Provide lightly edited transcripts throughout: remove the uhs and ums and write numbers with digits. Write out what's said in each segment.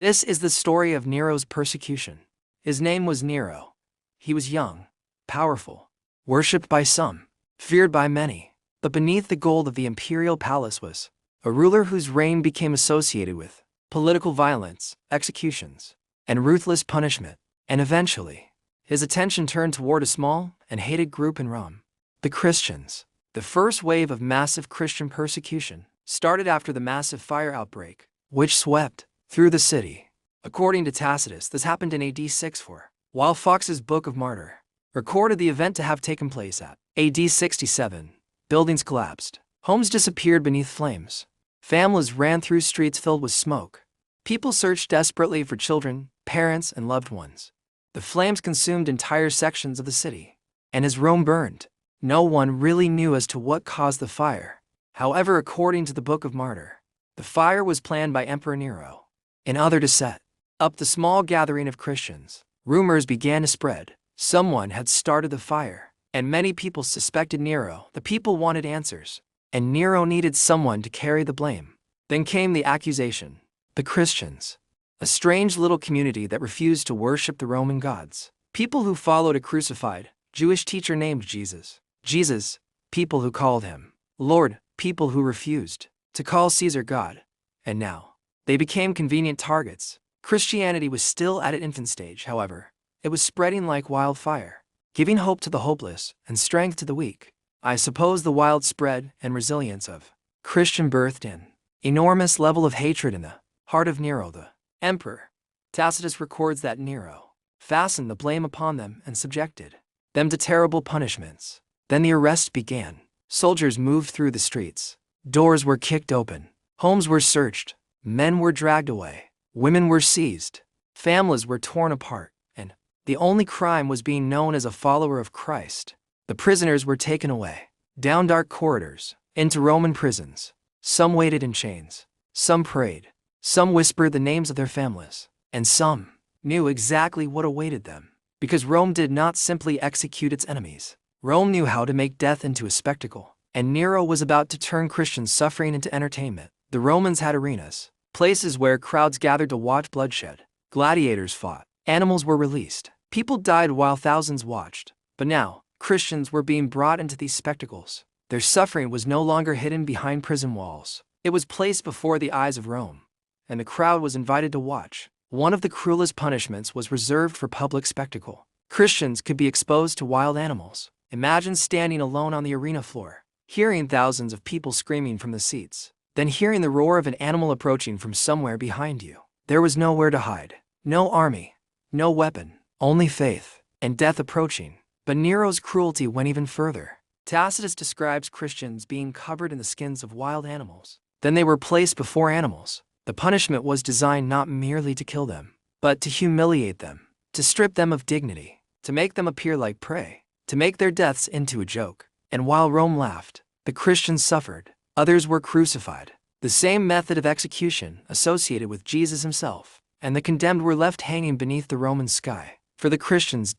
This is the story of Nero's persecution. His name was Nero. He was young, powerful, worshipped by some, feared by many. But beneath the gold of the imperial palace was a ruler whose reign became associated with political violence, executions, and ruthless punishment. And eventually, his attention turned toward a small and hated group in Rome, the Christians. The first wave of massive Christian persecution started after the massive fire outbreak, which swept through the city. According to Tacitus, this happened in AD 64, while Fox's Book of Martyr recorded the event to have taken place at AD 67. Buildings collapsed. Homes disappeared beneath flames. Families ran through streets filled with smoke. People searched desperately for children, parents, and loved ones. The flames consumed entire sections of the city. And as Rome burned, no one really knew as to what caused the fire. However, according to the Book of Martyr, the fire was planned by Emperor Nero. In order to set up the small gathering of Christians, rumors began to spread. Someone had started the fire, and many people suspected Nero. The people wanted answers, and Nero needed someone to carry the blame. Then came the accusation. The Christians, a strange little community that refused to worship the Roman gods. People who followed a crucified Jewish teacher named Jesus. Jesus, people who called him Lord, people who refused to call Caesar God. And now, they became convenient targets. Christianity was still at its infant stage, however. It was spreading like wildfire, giving hope to the hopeless and strength to the weak. I suppose the wild spread and resilience of Christian birthed an enormous level of hatred in the heart of Nero the emperor. Tacitus records that Nero fastened the blame upon them and subjected them to terrible punishments. Then the arrests began. Soldiers moved through the streets. Doors were kicked open. Homes were searched. Men were dragged away. Women were seized. Families were torn apart. And the only crime was being known as a follower of Christ. The prisoners were taken away, down dark corridors, into Roman prisons. Some waited in chains. Some prayed. Some whispered the names of their families. And some knew exactly what awaited them. Because Rome did not simply execute its enemies. Rome knew how to make death into a spectacle. And Nero was about to turn Christian suffering into entertainment. The Romans had arenas, places where crowds gathered to watch bloodshed. Gladiators fought. Animals were released. People died while thousands watched. But now, Christians were being brought into these spectacles. Their suffering was no longer hidden behind prison walls. It was placed before the eyes of Rome, and the crowd was invited to watch. One of the cruelest punishments was reserved for public spectacle. Christians could be exposed to wild animals. Imagine standing alone on the arena floor, hearing thousands of people screaming from the seats, then hearing the roar of an animal approaching from somewhere behind you. There was nowhere to hide. No army, no weapon, only faith and death approaching. But Nero's cruelty went even further. Tacitus describes Christians being covered in the skins of wild animals. Then they were placed before animals. The punishment was designed not merely to kill them, but to humiliate them, to strip them of dignity, to make them appear like prey, to make their deaths into a joke. And while Rome laughed, the Christians suffered. Others were crucified. The same method of execution associated with Jesus himself. And the condemned were left hanging beneath the Roman sky. For the Christians,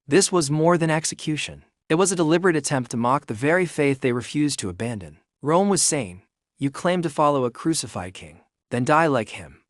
this was more than execution. It was a deliberate attempt to mock the very faith they refused to abandon. Rome was saying, you claim to follow a crucified king, then die like him.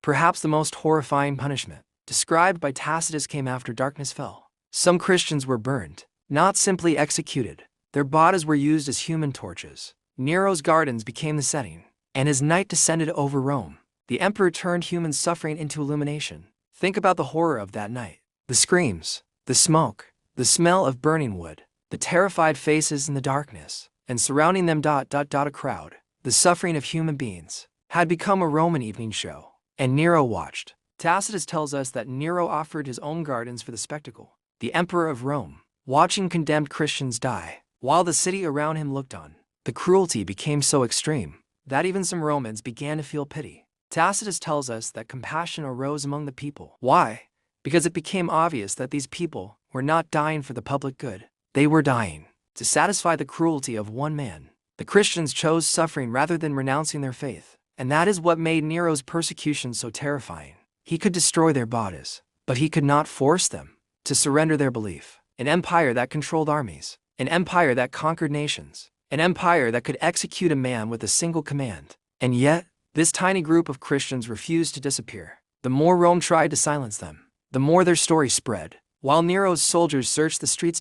Perhaps the most horrifying punishment described by Tacitus came after darkness fell. Some Christians were burned, not simply executed. Their bodies were used as human torches. Nero's gardens became the setting, and as night descended over Rome, the emperor turned human suffering into illumination. Think about the horror of that night. The screams, the smoke, the smell of burning wood, the terrified faces in the darkness, and surrounding them a crowd. The suffering of human beings had become a Roman evening show, and Nero watched. Tacitus tells us that Nero offered his own gardens for the spectacle. The emperor of Rome, watching condemned Christians die, while the city around him looked on. The cruelty became so extreme that even some Romans began to feel pity. Tacitus tells us that compassion arose among the people. Why? Because it became obvious that these people were not dying for the public good. They were dying to satisfy the cruelty of one man. The Christians chose suffering rather than renouncing their faith, and that is what made Nero's persecution so terrifying. He could destroy their bodies, but he could not force them to surrender their belief. An empire that controlled armies, an empire that conquered nations, an empire that could execute a man with a single command. And yet, this tiny group of Christians refused to disappear. The more Rome tried to silence them, the more their story spread. While Nero's soldiers searched the streets,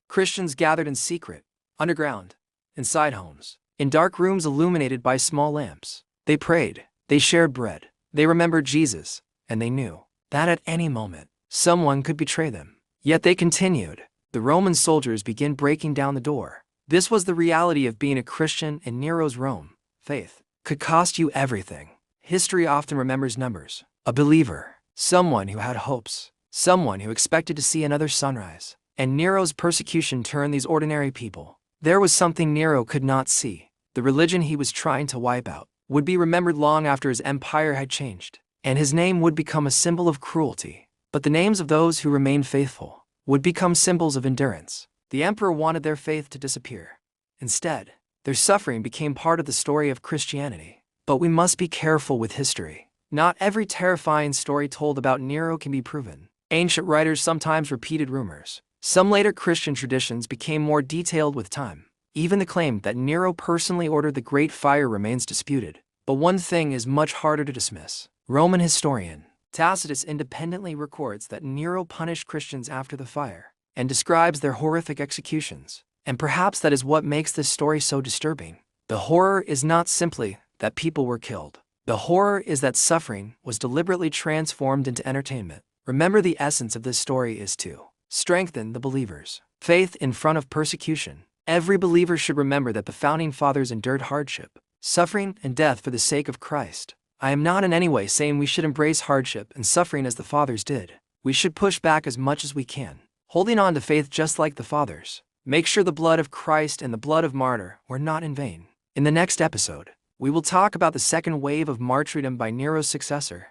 Christians gathered in secret, underground, inside homes, in dark rooms illuminated by small lamps. They prayed, they shared bread, they remembered Jesus, and they knew that at any moment, someone could betray them. Yet they continued. The Roman soldiers began breaking down the door. This was the reality of being a Christian in Nero's Rome. Faith could cost you everything. History often remembers numbers. A believer, someone who had hopes, someone who expected to see another sunrise. And Nero's persecution turned these ordinary people. There was something Nero could not see. The religion he was trying to wipe out would be remembered long after his empire had changed, and his name would become a symbol of cruelty. But the names of those who remained faithful would become symbols of endurance. The emperor wanted their faith to disappear. Instead, their suffering became part of the story of Christianity. But we must be careful with history. Not every terrifying story told about Nero can be proven. Ancient writers sometimes repeated rumors. Some later Christian traditions became more detailed with time. Even the claim that Nero personally ordered the Great Fire remains disputed. But one thing is much harder to dismiss. Roman historian Tacitus independently records that Nero punished Christians after the fire, and describes their horrific executions. And perhaps that is what makes this story so disturbing. The horror is not simply that people were killed. The horror is that suffering was deliberately transformed into entertainment. Remember, the essence of this story is to strengthen the believer's faith in front of persecution. Every believer should remember that the founding fathers endured hardship, suffering, and death for the sake of Christ. I am not in any way saying we should embrace hardship and suffering as the fathers did. We should push back as much as we can, holding on to faith just like the fathers. Make sure the blood of Christ and the blood of martyr were not in vain. In the next episode, we will talk about the second wave of martyrdom by Nero's successor,